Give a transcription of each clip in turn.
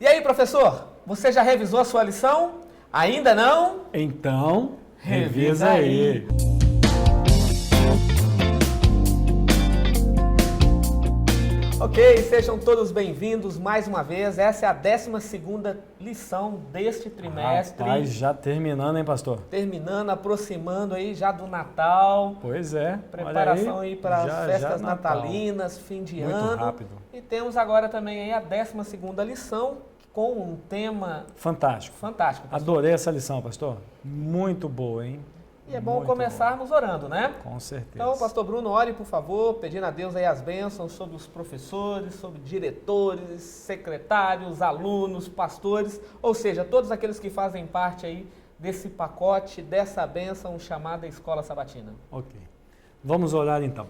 E aí, professor, você já revisou a sua lição? Ainda não? Então, revisa aí. Ok, sejam todos bem-vindos mais uma vez. Essa é a 12ª lição deste trimestre. Rapaz, já terminando, hein, pastor? Terminando, aproximando aí já do Natal. Pois é. Preparação aí para as festas Natal. natalinas, fim de Muito ano. rápido. E temos agora também aí a 12ª lição com um tema fantástico. Fantástico, pastor. Adorei essa lição, pastor. Muito boa, hein? E é bom começarmos orando, né? Com certeza. Então, pastor Bruno, ore, por favor, pedindo a Deus aí as bênçãos sobre os professores, sobre diretores, secretários, alunos, pastores, ou seja, todos aqueles que fazem parte aí desse pacote, dessa bênção chamada Escola Sabatina. Ok. Vamos orar então.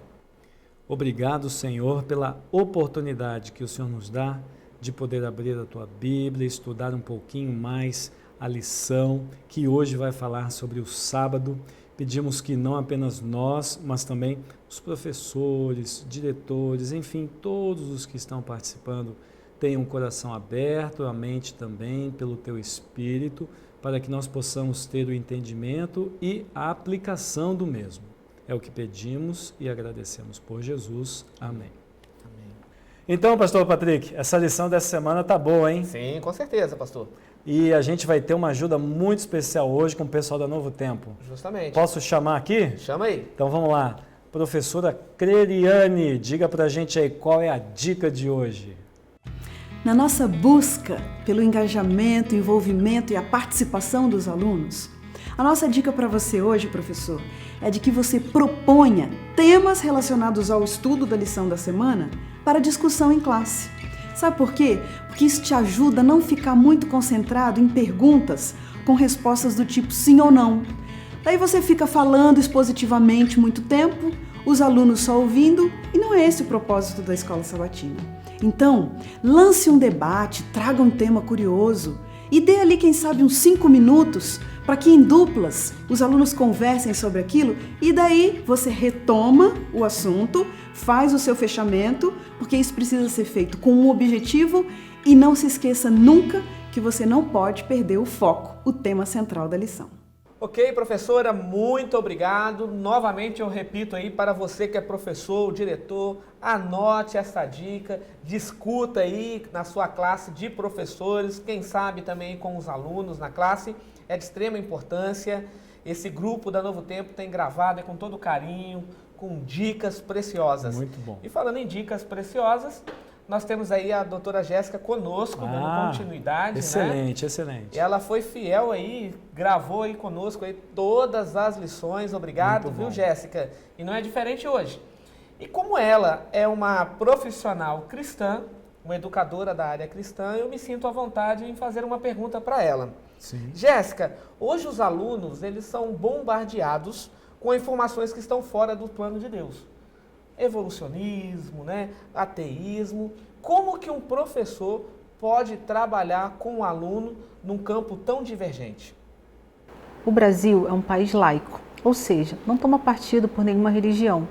Obrigado, Senhor, pela oportunidade que o Senhor nos dá de poder abrir a Tua Bíblia, estudar um pouquinho mais a lição que hoje vai falar sobre o sábado. Pedimos que não apenas nós, mas também os professores, diretores, enfim, todos os que estão participando tenham o coração aberto, a mente também, pelo Teu Espírito, para que nós possamos ter o entendimento e a aplicação do mesmo. É o que pedimos e agradecemos por Jesus. Amém. Então, pastor Patrick, essa lição dessa semana tá boa, hein? Sim, com certeza, pastor. E a gente vai ter uma ajuda muito especial hoje com o pessoal da Novo Tempo. Justamente. Posso chamar aqui? Chama aí. Então vamos lá. Professora Creriane, diga pra gente aí qual é a dica de hoje. Na nossa busca pelo engajamento, envolvimento e a participação dos alunos, a nossa dica para você hoje, professor, é de que você proponha temas relacionados ao estudo da lição da semana para discussão em classe. Sabe por quê? Porque isso te ajuda a não ficar muito concentrado em perguntas com respostas do tipo sim ou não. Daí você fica falando expositivamente muito tempo, os alunos só ouvindo, e não é esse o propósito da Escola Sabatina. Então, lance um debate, traga um tema curioso e dê ali, quem sabe, uns 5 minutos para que em duplas os alunos conversem sobre aquilo e daí você retoma o assunto, faz o seu fechamento, porque isso precisa ser feito com um objetivo e não se esqueça nunca que você não pode perder o foco, o tema central da lição. Ok, professora, muito obrigado. Novamente eu repito aí para você que é professor, diretor, anote essa dica, discuta aí na sua classe de professores, quem sabe também com os alunos na classe, é de extrema importância. Esse grupo da Novo Tempo tem gravado com todo carinho, com dicas preciosas. Muito bom. E falando em dicas preciosas, nós temos aí a doutora Jéssica conosco, dando continuidade, excelente, né? Excelente. Ela foi fiel aí, gravou aí conosco aí todas as lições. Obrigado, viu, Jéssica? E não é diferente hoje. E como ela é uma profissional cristã, uma educadora da área cristã, eu me sinto à vontade em fazer uma pergunta para ela. Sim. Jéssica, hoje os alunos, eles são bombardeados com informações que estão fora do plano de Deus. Evolucionismo, né? Ateísmo. Como que um professor pode trabalhar com um aluno num campo tão divergente? O Brasil é um país laico, ou seja, não toma partido por nenhuma religião.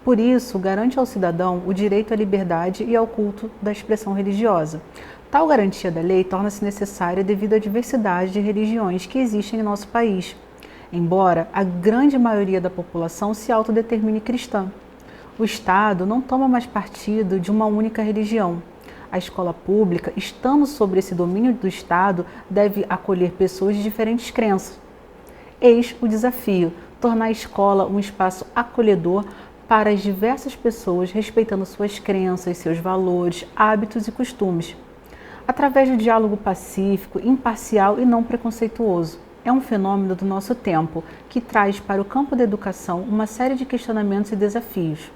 Por isso, garante ao cidadão o direito à liberdade e ao culto da expressão religiosa. Tal garantia da lei torna-se necessária devido à diversidade de religiões que existem em nosso país, embora a grande maioria da população se autodetermine cristã. O Estado não toma mais partido de uma única religião. A escola pública, estando sob esse domínio do Estado, deve acolher pessoas de diferentes crenças. Eis o desafio, tornar a escola um espaço acolhedor para as diversas pessoas, respeitando suas crenças, seus valores, hábitos e costumes. Através do diálogo pacífico, imparcial e não preconceituoso. É um fenômeno do nosso tempo, que traz para o campo da educação uma série de questionamentos e desafios.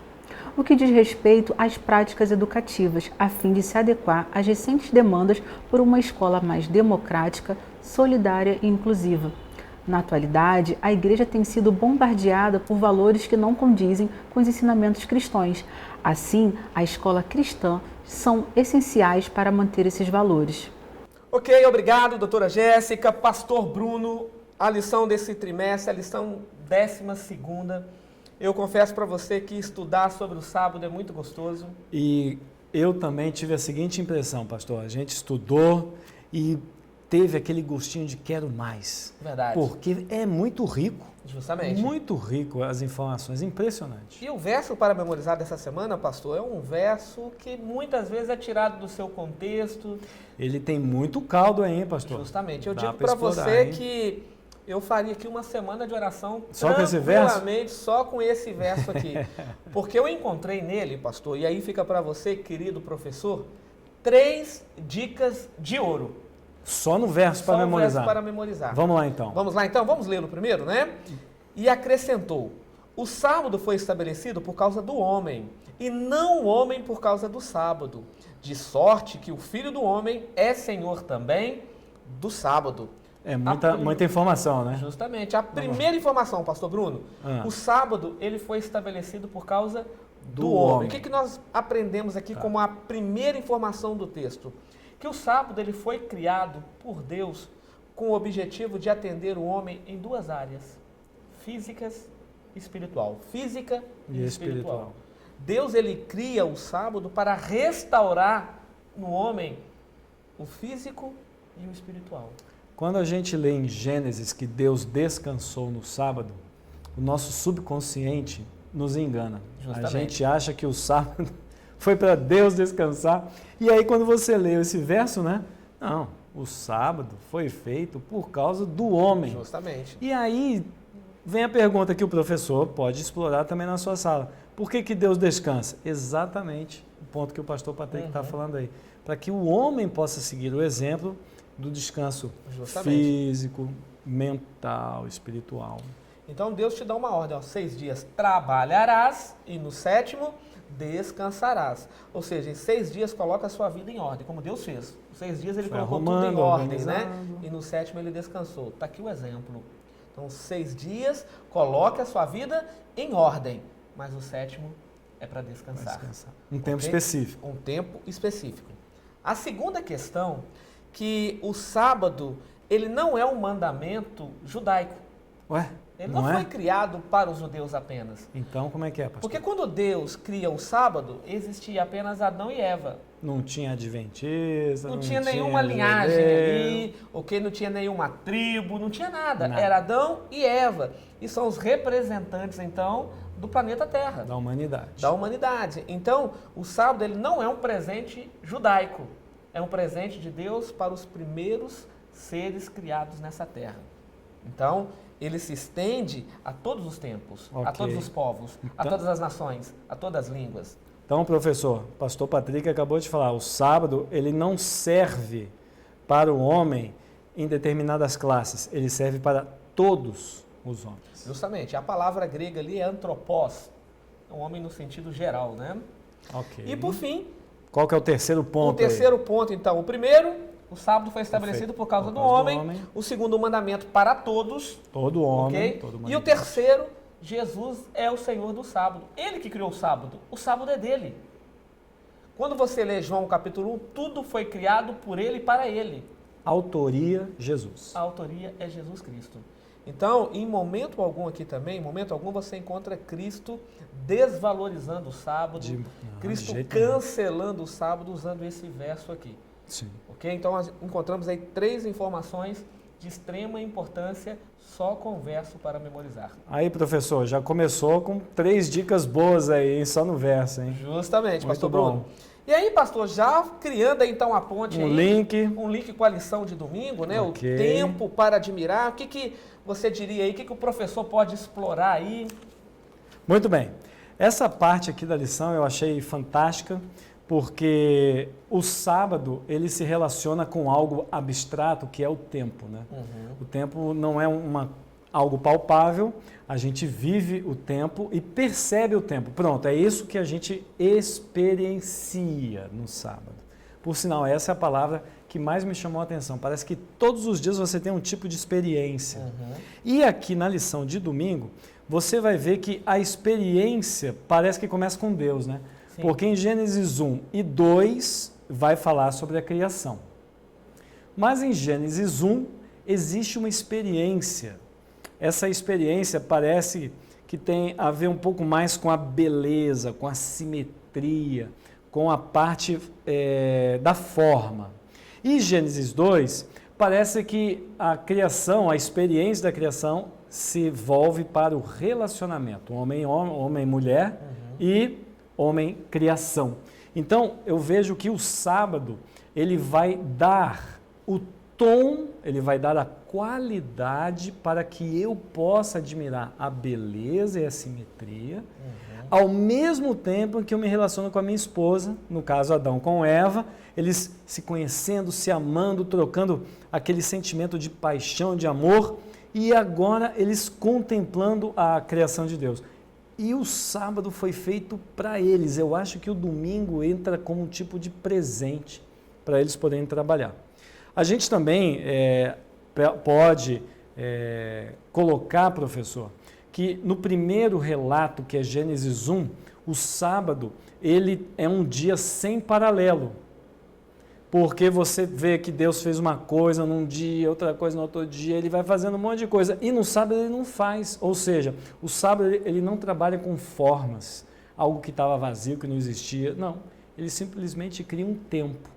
O que diz respeito às práticas educativas, a fim de se adequar às recentes demandas por uma escola mais democrática, solidária e inclusiva. Na atualidade, a Igreja tem sido bombardeada por valores que não condizem com os ensinamentos cristãos. Assim, a escola cristã são essenciais para manter esses valores. Ok, obrigado, doutora Jéssica. Pastor Bruno, a lição desse trimestre, a lição 12ª. Eu confesso para você que estudar sobre o sábado é muito gostoso. E eu também tive a seguinte impressão, pastor. A gente estudou e teve aquele gostinho de quero mais. Verdade. Porque é muito rico. Justamente. Muito rico as informações, impressionante. E o verso para memorizar dessa semana, pastor, é um verso que muitas vezes é tirado do seu contexto. Ele tem muito caldo aí, hein, pastor? Justamente. Eu Dá digo pra para explorar, você hein? que eu faria aqui uma semana de oração Só com esse verso? tranquilamente, só com esse verso aqui. Porque eu encontrei nele, pastor, e aí fica para você, querido professor, 3 dicas de ouro. Só no verso para Só um memorizar. verso para memorizar. Vamos lá então. Vamos lá então? Vamos lê-lo primeiro, né? E acrescentou: o sábado foi estabelecido por causa do homem, e não o homem por causa do sábado, de sorte que o Filho do Homem é Senhor também do sábado. É muita informação, né? Justamente. A primeira informação, pastor Bruno, o sábado ele foi estabelecido por causa do homem. O que nós aprendemos aqui como a primeira informação do texto? Que o sábado ele foi criado por Deus com o objetivo de atender o homem em 2 áreas: físicas e espiritual. Física e espiritual. Deus ele cria o sábado para restaurar no homem o físico e o espiritual. Quando a gente lê em Gênesis que Deus descansou no sábado, o nosso subconsciente nos engana. Justamente. A gente acha que o sábado foi para Deus descansar. E aí quando você lê esse verso, né? Não, o sábado foi feito por causa do homem. Justamente. E aí vem a pergunta que o professor pode explorar também na sua sala. Por que Deus descansa? Exatamente o ponto que o pastor Patrick está falando aí. Para que o homem possa seguir o exemplo do descanso físico, mental, espiritual. Então Deus te dá uma ordem, ó, 6 dias trabalharás e no 7º descansarás. Ou seja, em 6 dias coloca a sua vida em ordem, como Deus fez. Em 6 dias ele colocou tudo em ordem, né? E no 7º ele descansou. Está aqui o exemplo. Então 6 dias, coloque a sua vida em ordem, mas o 7º é para descansar. Um tempo específico. Um tempo específico. A segunda questão, que o sábado ele não é um mandamento judaico. Ué? Ele não foi criado para os judeus apenas. Então, como é que é, pastor? Porque quando Deus cria o sábado, existia apenas Adão e Eva. Não tinha adventista, não tinha nenhuma linhagem ali, ok? Não tinha nenhuma tribo, não tinha nada. Era Adão e Eva. E são os representantes, então, do planeta Terra. Da humanidade. Da humanidade. Então, o sábado ele não é um presente judaico. É um presente de Deus para os primeiros seres criados nessa terra. Então, ele se estende a todos os tempos, a todos os povos, a todas as nações, a todas as línguas. Então, professor, pastor Patrick acabou de falar, o sábado ele não serve para o homem em determinadas classes, ele serve para todos os homens. Justamente, a palavra grega ali é antropós, um homem no sentido geral, né? Ok. E por fim... Qual que é o terceiro ponto? O terceiro ponto, então, o primeiro, o sábado foi estabelecido por causa do homem. O segundo mandamento para todos. Todo homem. Okay? Todo e o terceiro, Jesus é o Senhor do sábado. Ele que criou o sábado é dele. Quando você lê João capítulo 1, tudo foi criado por ele e para ele. Autoria, Jesus. A autoria é Jesus Cristo. Então, em momento algum aqui também, em momento algum você encontra Cristo desvalorizando o sábado, Cristo cancelando o sábado usando esse verso aqui. Sim. Ok? Então, nós encontramos aí 3 informações de extrema importância só com o verso para memorizar. Aí, professor, já começou com 3 dicas boas aí, só no verso, hein? Justamente, pastor Bruno. E aí, pastor, já criando aí, então a ponte um link com a lição de domingo, né? O tempo para admirar. O que você diria aí? O que o professor pode explorar aí? Muito bem. Essa parte aqui da lição eu achei fantástica, porque o sábado ele se relaciona com algo abstrato, que é o tempo, né? O tempo não é algo palpável, a gente vive o tempo e percebe o tempo. Pronto, é isso que a gente experiencia no sábado. Por sinal, essa é a palavra que mais me chamou a atenção. Parece que todos os dias você tem um tipo de experiência. E aqui na lição de domingo, você vai ver que a experiência parece que começa com Deus, né? Sim. Porque em Gênesis 1 e 2 vai falar sobre a criação. Mas em Gênesis 1 existe uma experiência. Essa experiência parece que tem a ver um pouco mais com a beleza, com a simetria, com a parte da forma. E Gênesis 2, parece que a criação, a experiência da criação se volve para o relacionamento, homem, mulher e homem-criação. Então, eu vejo que o sábado, ele vai dar o tom, ele vai dar a qualidade para que eu possa admirar a beleza e a simetria, ao mesmo tempo que eu me relaciono com a minha esposa, no caso Adão com Eva, eles se conhecendo, se amando, trocando aquele sentimento de paixão, de amor, e agora eles contemplando a criação de Deus. E o sábado foi feito para eles. Eu acho que o domingo entra como um tipo de presente para eles poderem trabalhar. A gente também pode colocar, professor, que no primeiro relato, que é Gênesis 1, o sábado, ele é um dia sem paralelo. Porque você vê que Deus fez uma coisa num dia, outra coisa no outro dia, ele vai fazendo um monte de coisa. E no sábado ele não faz. Ou seja, o sábado ele não trabalha com formas, algo que estava vazio, que não existia. Não, ele simplesmente cria um tempo.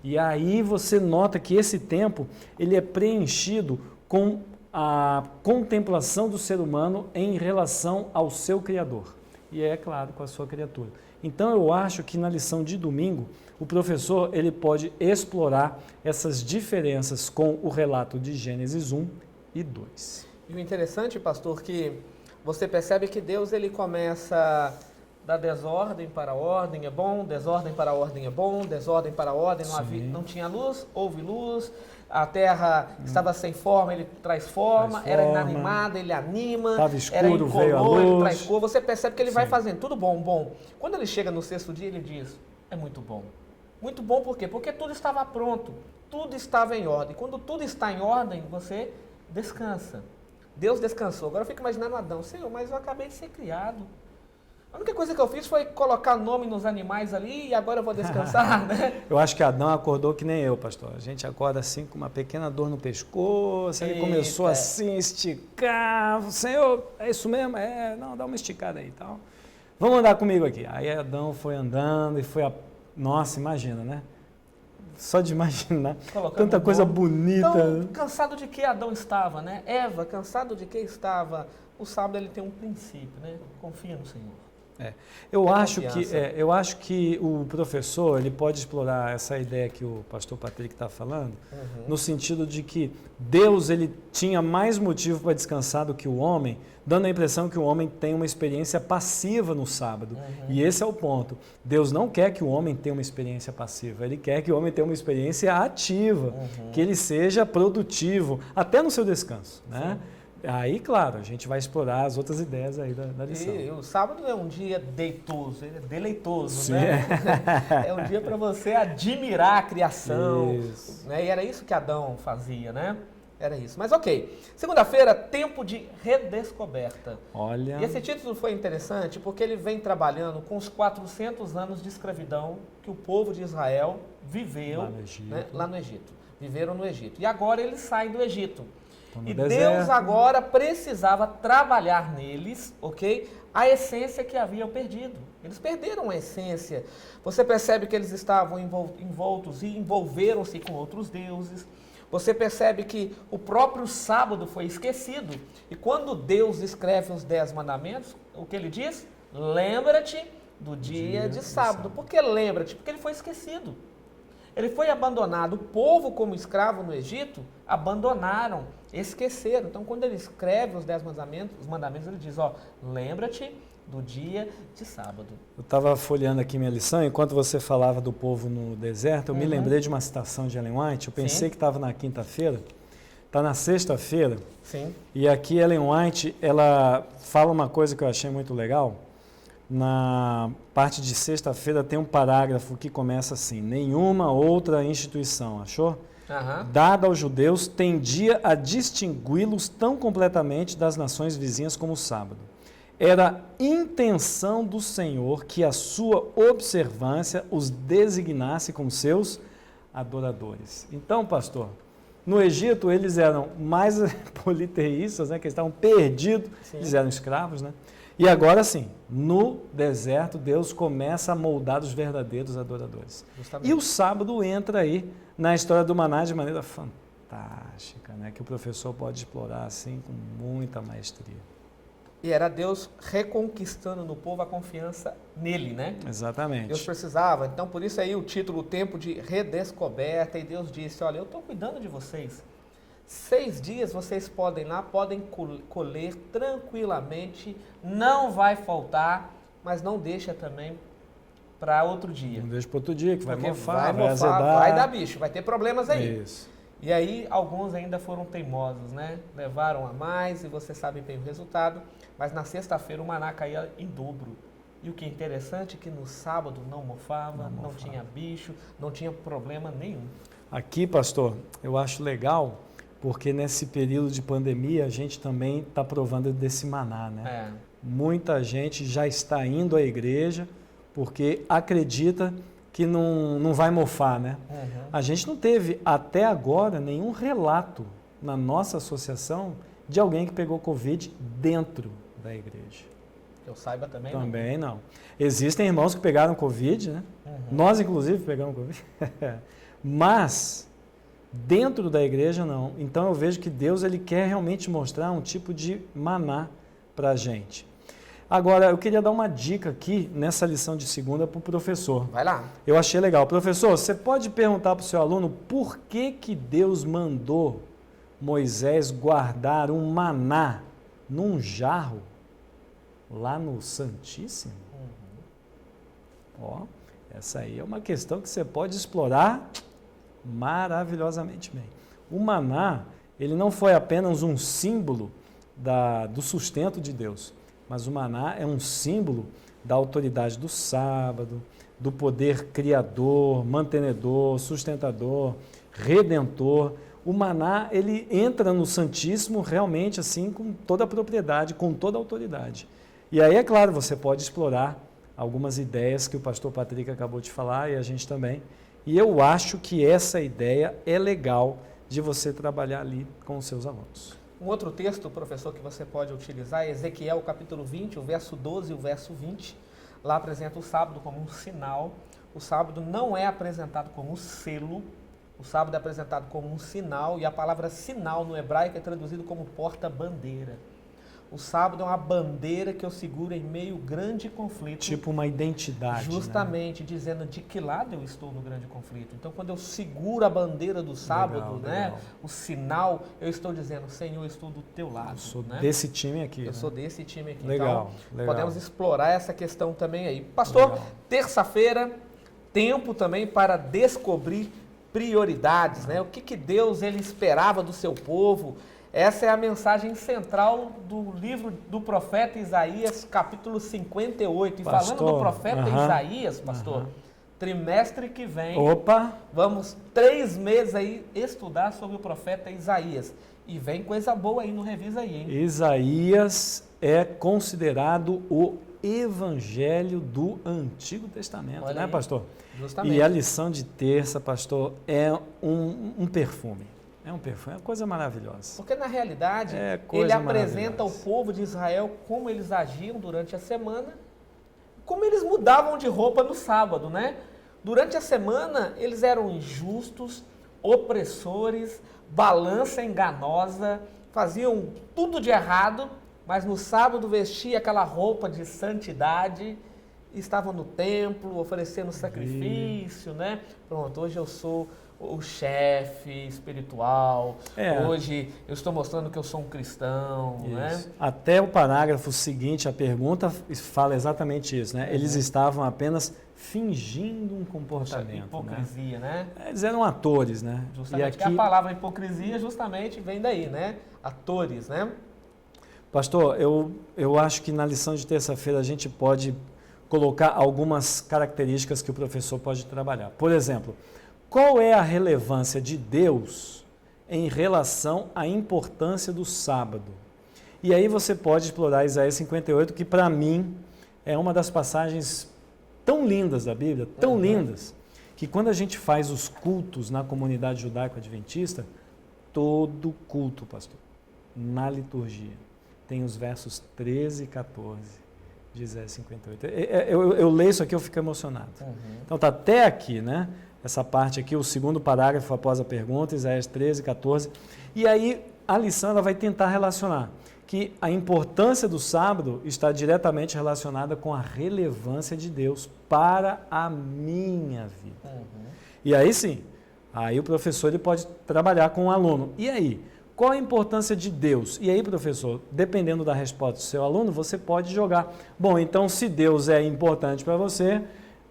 E aí você nota que esse tempo ele é preenchido com a contemplação do ser humano em relação ao seu Criador. E é claro, com a sua criatura. Então eu acho que na lição de domingo, o professor ele pode explorar essas diferenças com o relato de Gênesis 1 e 2. E o interessante, pastor, que você percebe que Deus ele começa da desordem para a ordem é bom, desordem para a ordem é bom, desordem para a ordem não tinha luz, houve luz, a terra estava sem forma, ele traz forma, era inanimada, ele anima, estava escuro, era incolor, veio a luz. ele traz cor. Você percebe que ele vai fazendo tudo bom, bom. Quando ele chega no sexto dia, ele diz, é muito bom. Muito bom por quê? Porque tudo estava pronto, tudo estava em ordem. Quando tudo está em ordem, você descansa. Deus descansou. Agora eu fico imaginando Adão, Senhor, mas eu acabei de ser criado. A única coisa que eu fiz foi colocar nome nos animais ali e agora eu vou descansar, né? Eu acho que Adão acordou que nem eu, pastor. A gente acorda assim com uma pequena dor no pescoço, ele começou assim a esticar. Senhor, é isso mesmo? Não, dá uma esticada aí e tal. Vamos andar comigo aqui. Aí Adão foi andando e foi Nossa, imagina, né? Só de imaginar, tanta coisa bonita. Então, cansado de que Adão estava, né? Eva, cansado de que estava? O sábado ele tem um princípio, né? Confia no Senhor. Eu acho que o professor ele pode explorar essa ideia que o pastor Patrick está falando, no sentido de que Deus ele tinha mais motivo para descansar do que o homem, dando a impressão que o homem tem uma experiência passiva no sábado. E esse é o ponto. Deus não quer que o homem tenha uma experiência passiva, ele quer que o homem tenha uma experiência ativa, que ele seja produtivo, até no seu descanso, né? Aí, claro, a gente vai explorar as outras ideias aí da lição. E o sábado é um dia deitoso, é deleitoso, né? É um dia para você admirar a criação. Né? E era isso que Adão fazia, né? Era isso. Mas ok. Segunda-feira, tempo de redescoberta. Olha. E esse título foi interessante porque ele vem trabalhando com os 400 anos de escravidão que o povo de Israel viveu lá no Egito. Viveram no Egito. E agora eles saem do Egito. E Deus agora precisava trabalhar neles, ok? A essência que haviam perdido. Eles perderam a essência. Você percebe que eles estavam envoltos e envolveram-se com outros deuses. Você percebe que o próprio sábado foi esquecido. E quando Deus escreve os 10 mandamentos, o que ele diz? Lembra-te do dia de sábado. Por que lembra-te? Porque ele foi esquecido. Ele foi abandonado. O povo, como escravo no Egito, abandonaram, esqueceram. Então, quando ele escreve os 10 mandamentos, ele diz, lembra-te do dia de sábado. Eu estava folheando aqui minha lição, enquanto você falava do povo no deserto, eu me lembrei de uma citação de Ellen White, eu pensei que estava na quinta-feira, está na sexta-feira. Sim. E aqui Ellen White, ela fala uma coisa que eu achei muito legal. Na parte de sexta-feira tem um parágrafo que começa assim: nenhuma outra instituição, achou? Dada aos judeus, tendia a distingui-los tão completamente das nações vizinhas como o sábado. Era intenção do Senhor que a sua observância os designasse como seus adoradores. Então, pastor, no Egito eles eram mais politeístas, né, que eles estavam perdidos, eles eram escravos, né? E agora sim, no deserto, Deus começa a moldar os verdadeiros adoradores. Justamente. E o sábado entra aí na história do maná de maneira fantástica, né? Que o professor pode explorar assim com muita maestria. E era Deus reconquistando no povo a confiança nele, né? Exatamente. Deus precisava. Então, por isso aí o título, o tempo de redescoberta. E Deus disse, olha, eu estou cuidando de vocês. 6 dias vocês podem lá, podem colher tranquilamente, não vai faltar, mas não deixa também para outro dia. Não deixa para outro dia, que vai Porque mofar, vai azedar. vai dar bicho, vai ter problemas aí. Isso. E aí alguns ainda foram teimosos, né? Levaram a mais e você sabe bem o resultado, mas na sexta-feira o maná caía em dobro. E o que é interessante é que no sábado não mofava, não tinha bicho, não tinha problema nenhum. Aqui, pastor, eu acho legal, porque nesse período de pandemia a gente também está provando desse maná, né? Muita gente já está indo à igreja porque acredita que não vai mofar, né? A gente não teve até agora nenhum relato na nossa associação de alguém que pegou Covid dentro da igreja. Eu saiba também. Também não. Existem irmãos que pegaram Covid, né? Nós, inclusive, pegamos Covid. Mas dentro da igreja, não. Então, eu vejo que Deus ele quer realmente mostrar um tipo de maná para a gente. Agora, eu queria dar uma dica aqui nessa lição de segunda para o professor. Vai lá. Eu achei legal. Professor, você pode perguntar para o seu aluno por que Deus mandou Moisés guardar um maná num jarro lá no Santíssimo? Ó, essa aí é uma questão que você pode explorar maravilhosamente bem. O maná, ele não foi apenas um símbolo do sustento de Deus, mas o maná é um símbolo da autoridade do sábado, do poder criador, mantenedor, sustentador, redentor. O maná, ele entra no Santíssimo realmente assim com toda a propriedade, com toda a autoridade. E aí, é claro, você pode explorar algumas ideias que o pastor Patrick acabou de falar e a gente também. E eu acho que essa ideia é legal de você trabalhar ali com os seus alunos. Um outro texto, professor, que você pode utilizar é Ezequiel, capítulo 20, o verso 12 e o verso 20. Lá apresenta o sábado como um sinal. O sábado não é apresentado como um selo. O sábado é apresentado como um sinal. E a palavra sinal no hebraico é traduzido como porta-bandeira. O sábado é uma bandeira que eu seguro em meio grande conflito. Tipo uma identidade. Justamente, né? Dizendo de que lado eu estou no grande conflito. Então, quando eu seguro a bandeira do sábado, legal. O sinal, eu estou dizendo, Senhor, eu estou do teu lado. Eu sou desse time aqui. Eu sou desse time aqui. Legal, então, legal. Podemos explorar essa questão também aí. Pastor, terça-feira, tempo também para descobrir prioridades, né? O que Deus ele esperava do seu povo. Essa é a mensagem central do livro do profeta Isaías, capítulo 58. E pastor, falando do profeta Isaías, pastor, trimestre que vem, vamos 3 meses aí estudar sobre o profeta Isaías. E vem coisa boa aí no Revisa aí, hein? Isaías é considerado o evangelho do Antigo Testamento, né, pastor? Justamente. E a lição de terça, pastor, é um perfume. É um perfume, é uma coisa maravilhosa. Porque na realidade, ele apresenta ao povo de Israel como eles agiam durante a semana, como eles mudavam de roupa no sábado, né? Durante a semana, eles eram injustos, opressores, balança enganosa, faziam tudo de errado, mas no sábado vestia aquela roupa de santidade, estavam no templo, oferecendo sacrifício, né? Pronto, hoje eu sou o chefe espiritual, hoje eu estou mostrando que eu sou um cristão, né? Até o parágrafo seguinte, a pergunta fala exatamente isso, né? Eles estavam apenas fingindo um comportamento. Hipocrisia, né? Eles eram atores, né? Justamente, a palavra hipocrisia justamente vem daí, né? Atores, né? Pastor, eu acho que na lição de terça-feira a gente pode colocar algumas características que o professor pode trabalhar. Por exemplo, qual é a relevância de Deus em relação à importância do sábado? E aí você pode explorar Isaías 58, que para mim é uma das passagens tão lindas da Bíblia, tão lindas, que quando a gente faz os cultos na comunidade judaico-adventista, todo culto, pastor, na liturgia, tem os versos 13 e 14. de Isaías 58. Eu leio isso aqui, eu fico emocionado. Então está até aqui, né? Essa parte aqui, o segundo parágrafo após a pergunta, Isaías 13, 14. E aí a lição ela vai tentar relacionar que a importância do sábado está diretamente relacionada com a relevância de Deus para a minha vida. E aí sim, aí o professor ele pode trabalhar com o aluno. E aí? Qual a importância de Deus? E aí, professor, dependendo da resposta do seu aluno, você pode jogar. Bom, então se Deus é importante para você,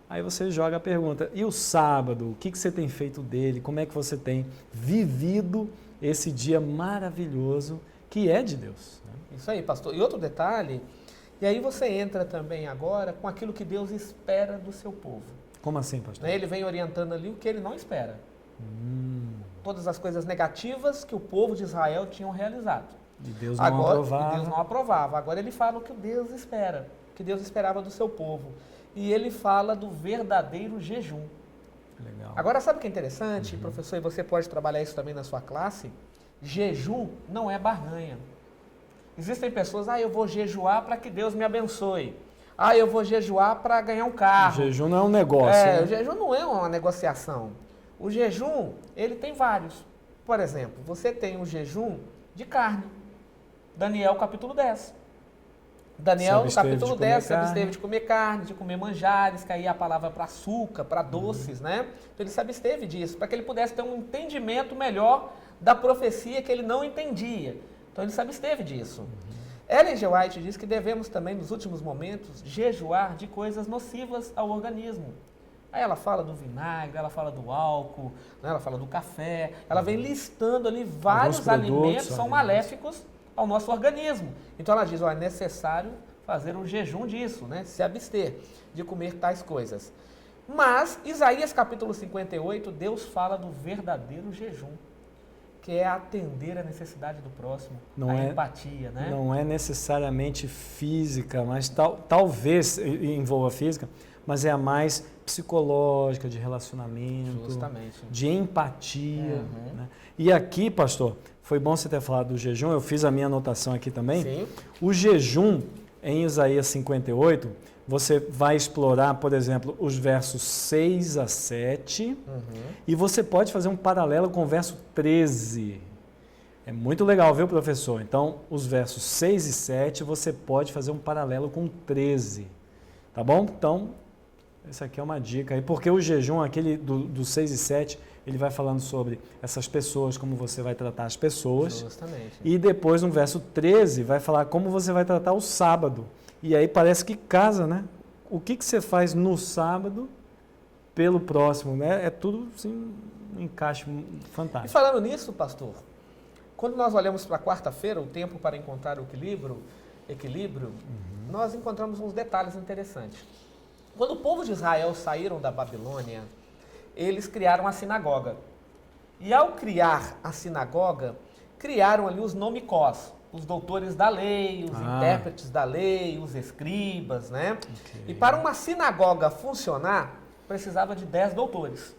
aí você joga a pergunta. E o sábado, o que você tem feito dele? Como é que você tem vivido esse dia maravilhoso que é de Deus? Isso aí, pastor. E outro detalhe, e aí você entra também agora com aquilo que Deus espera do seu povo. Como assim, pastor? Ele vem orientando ali o que ele não espera. Todas as coisas negativas que o povo de Israel tinham realizado. E Deus não aprovava. E Deus não aprovava. Agora ele fala o que Deus espera, o que Deus esperava do seu povo. E ele fala do verdadeiro jejum. Legal. Agora, sabe o que é interessante, professor, e você pode trabalhar isso também na sua classe? Jejum não é barganha. Existem pessoas, eu vou jejuar para que Deus me abençoe. Eu vou jejuar para ganhar um carro. O jejum não é um negócio. O jejum não é uma negociação. O jejum, ele tem vários. Por exemplo, você tem o jejum de carne. Daniel capítulo 10. Daniel no capítulo 10 se absteve de comer carne, de comer manjares, que aí a palavra para açúcar, para doces, né? Então ele se absteve disso, para que ele pudesse ter um entendimento melhor da profecia que ele não entendia. Então ele se absteve disso. Ellen G. White diz que devemos também, nos últimos momentos, jejuar de coisas nocivas ao organismo. Aí ela fala do vinagre, ela fala do álcool, né? Ela fala do café, ela vem listando ali vários alimentos que são maléficos ao nosso organismo. Então ela diz, é necessário fazer um jejum disso, né? Se abster de comer tais coisas. Mas, Isaías capítulo 58, Deus fala do verdadeiro jejum, que é atender a necessidade do próximo, empatia, né? Não é necessariamente física, mas talvez envolva física, mas é a mais psicológica, de relacionamento, justamente, de empatia. Né? E aqui, pastor, foi bom você ter falado do jejum, eu fiz a minha anotação aqui também. Sim. O jejum, em Isaías 58, você vai explorar, por exemplo, os versos 6 a 7, e você pode fazer um paralelo com o verso 13. É muito legal, viu, professor? Então, os versos 6 e 7, você pode fazer um paralelo com 13. Tá bom? Então, essa aqui é uma dica aí, porque o jejum, aquele do 6 e 7, ele vai falando sobre essas pessoas, como você vai tratar as pessoas. Justamente. E depois, no verso 13, vai falar como você vai tratar o sábado. E aí parece que casa, né? O que você faz no sábado pelo próximo, né? É tudo, assim, um encaixe fantástico. E falando nisso, pastor, quando nós olhamos para a quarta-feira, o tempo para encontrar o equilíbrio, nós encontramos uns detalhes interessantes. Quando o povo de Israel saíram da Babilônia, eles criaram a sinagoga. E ao criar a sinagoga, criaram ali os nomikós, os doutores da lei, os intérpretes da lei, os escribas, né? Okay. E para uma sinagoga funcionar, precisava de 10 doutores.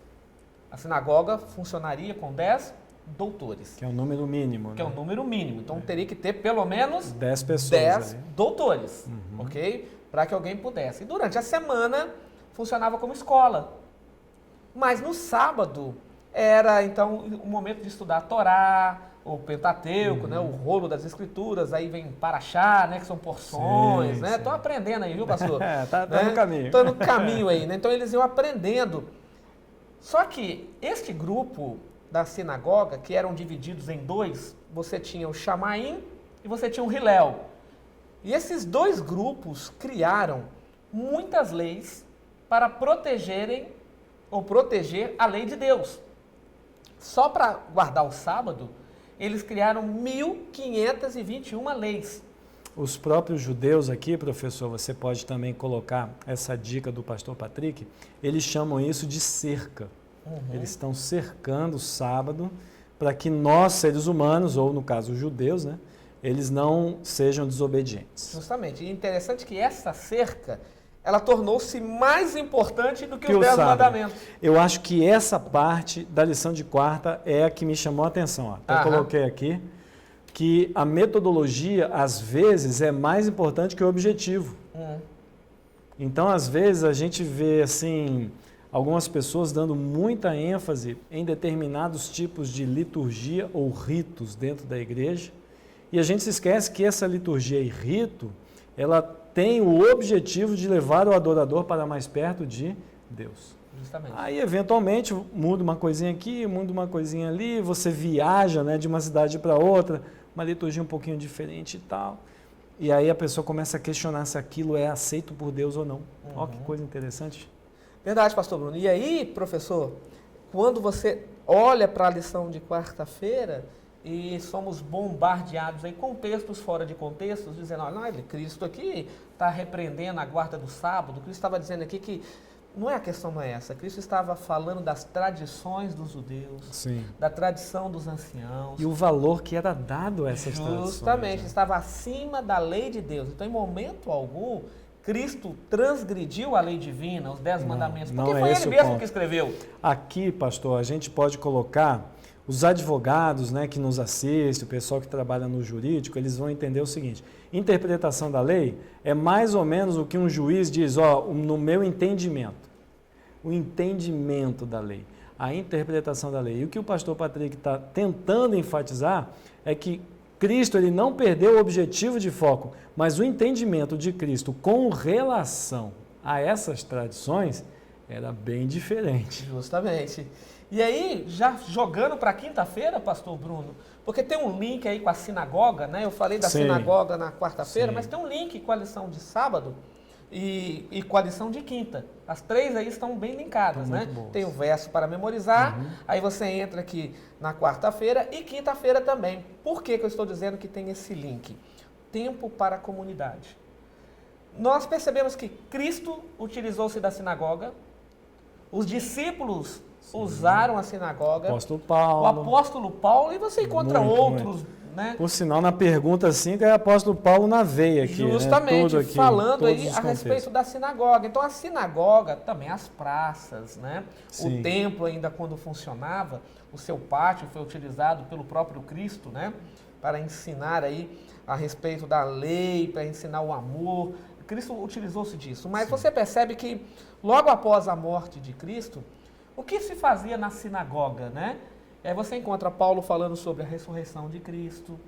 A sinagoga funcionaria com 10 doutores. Que é o número mínimo. Que é o número mínimo. Então teria que ter pelo menos 10 pessoas. 10 doutores, ok? Para que alguém pudesse. E durante a semana funcionava como escola. Mas no sábado era então o momento de estudar a Torá, o Pentateuco, né, o rolo das Escrituras, aí vem Paraxá, né, que são porções, né? Estou aprendendo aí, viu, pastor? Tá no caminho. Estou no caminho aí, né? Então eles iam aprendendo. Só que este grupo da sinagoga, que eram divididos em dois, você tinha o Chamaim e você tinha o Hilel. E esses dois grupos criaram muitas leis para proteger a lei de Deus. Só para guardar o sábado, eles criaram 1.521 leis. Os próprios judeus aqui, professor, você pode também colocar essa dica do pastor Patrick, eles chamam isso de cerca. Eles estão cercando o sábado para que nós, seres humanos, ou no caso os judeus, né, eles não sejam desobedientes. Justamente. E interessante que essa cerca, ela tornou-se mais importante do que os 10 mandamentos. Eu acho que essa parte da lição de quarta é a que me chamou a atenção. Ó. Eu coloquei aqui que a metodologia, às vezes, é mais importante que o objetivo. Então, às vezes, a gente vê assim, algumas pessoas dando muita ênfase em determinados tipos de liturgia ou ritos dentro da igreja, e a gente se esquece que essa liturgia e rito, ela tem o objetivo de levar o adorador para mais perto de Deus. Justamente. Aí, eventualmente, muda uma coisinha aqui, muda uma coisinha ali, você viaja, né, de uma cidade para outra, uma liturgia um pouquinho diferente e tal. E aí a pessoa começa a questionar se aquilo é aceito por Deus ou não. Olha que coisa interessante. Verdade, pastor Bruno. E aí, professor, quando você olha para a lição de quarta-feira e somos bombardeados aí com textos fora de contextos, dizendo, olha, Cristo aqui está repreendendo a guarda do sábado, Cristo estava dizendo aqui que a questão não é essa. Cristo estava falando das tradições dos judeus, Sim. da tradição dos anciãos. E o valor que era dado a essas tradições. Justamente, né? Estava acima da lei de Deus. Então, em momento algum, Cristo transgrediu a lei divina, os 10 mandamentos, porque não é foi esse ele o mesmo ponto. que escreveu. Aqui, pastor, a gente pode colocar os advogados, né, que nos assistem, o pessoal que trabalha no jurídico, eles vão entender o seguinte: interpretação da lei é mais ou menos o que um juiz diz, no meu entendimento. O entendimento da lei, a interpretação da lei. E o que o pastor Patrick está tentando enfatizar é que Cristo ele não perdeu o objetivo de foco, mas o entendimento de Cristo com relação a essas tradições era bem diferente. Justamente. E aí, já jogando para quinta-feira, pastor Bruno, porque tem um link aí com a sinagoga, né? Eu falei da Sim. sinagoga na quarta-feira, Sim. mas tem um link com a lição de sábado e com a lição de quinta. As três aí estão bem linkadas, Estão né? muito boas. Tem o verso para memorizar, aí você entra aqui na quarta-feira e quinta-feira também. Por que eu estou dizendo que tem esse link? Tempo para a comunidade. Nós percebemos que Cristo utilizou-se da sinagoga, os discípulos usaram a sinagoga, Apóstolo Paulo. o apóstolo Paulo, e você encontra Muito, outros, né? Por sinal, na pergunta 5 é apóstolo Paulo na veia aqui. Justamente, né? Tudo aqui, falando todos aí os a respeito contextos. da sinagoga. Então, a sinagoga, também as praças, né? Sim. O templo ainda quando funcionava, o seu pátio foi utilizado pelo próprio Cristo, né? Para ensinar aí a respeito da lei, para ensinar o amor. Cristo utilizou-se disso. Mas você percebe que logo após a morte de Cristo, o que se fazia na sinagoga, né? Aí você encontra Paulo falando sobre a ressurreição de Cristo,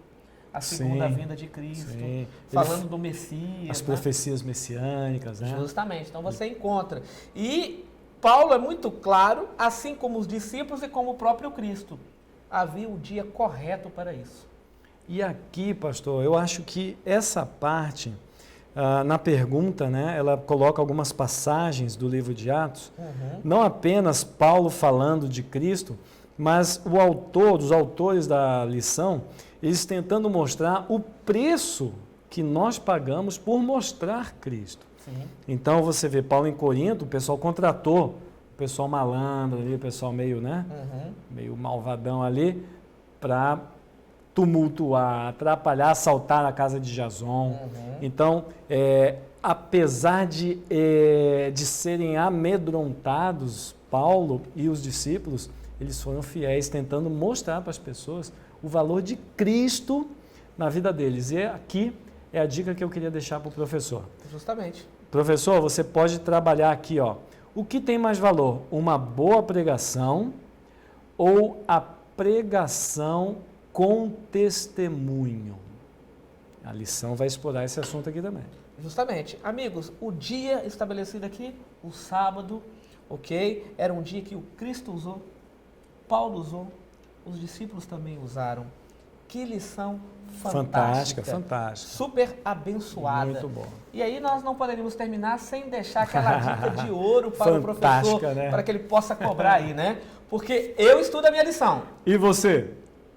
a segunda vinda de Cristo, Sim. falando do Messias. As né? profecias messiânicas, né? Justamente, então você encontra. E Paulo é muito claro, assim como os discípulos e como o próprio Cristo. Havia o dia correto para isso. E aqui, pastor, eu acho que essa parte, na pergunta, né, ela coloca algumas passagens do livro de Atos, não apenas Paulo falando de Cristo, mas os autores da lição, eles tentando mostrar o preço que nós pagamos por mostrar Cristo. Sim. Então você vê Paulo em Corinto, o pessoal contratou, o pessoal malandro ali, o pessoal meio, né, meio malvadão ali, para tumultuar, atrapalhar, assaltar a casa de Jason. Então, apesar de serem amedrontados, Paulo e os discípulos, eles foram fiéis, tentando mostrar para as pessoas o valor de Cristo na vida deles. E aqui é a dica que eu queria deixar para o professor. Justamente. Professor, você pode trabalhar aqui, ó. O que tem mais valor? Uma boa pregação ou a pregação com testemunho? A lição vai explorar esse assunto aqui também. Justamente. Amigos, o dia estabelecido aqui, o sábado, ok? Era um dia que o Cristo usou, Paulo usou, os discípulos também usaram. Que lição fantástica. Fantástica. Super abençoada. Muito bom. E aí nós não poderíamos terminar sem deixar aquela dica de ouro para o professor, né? para que ele possa cobrar aí, né? Porque eu estudo a minha lição. E você?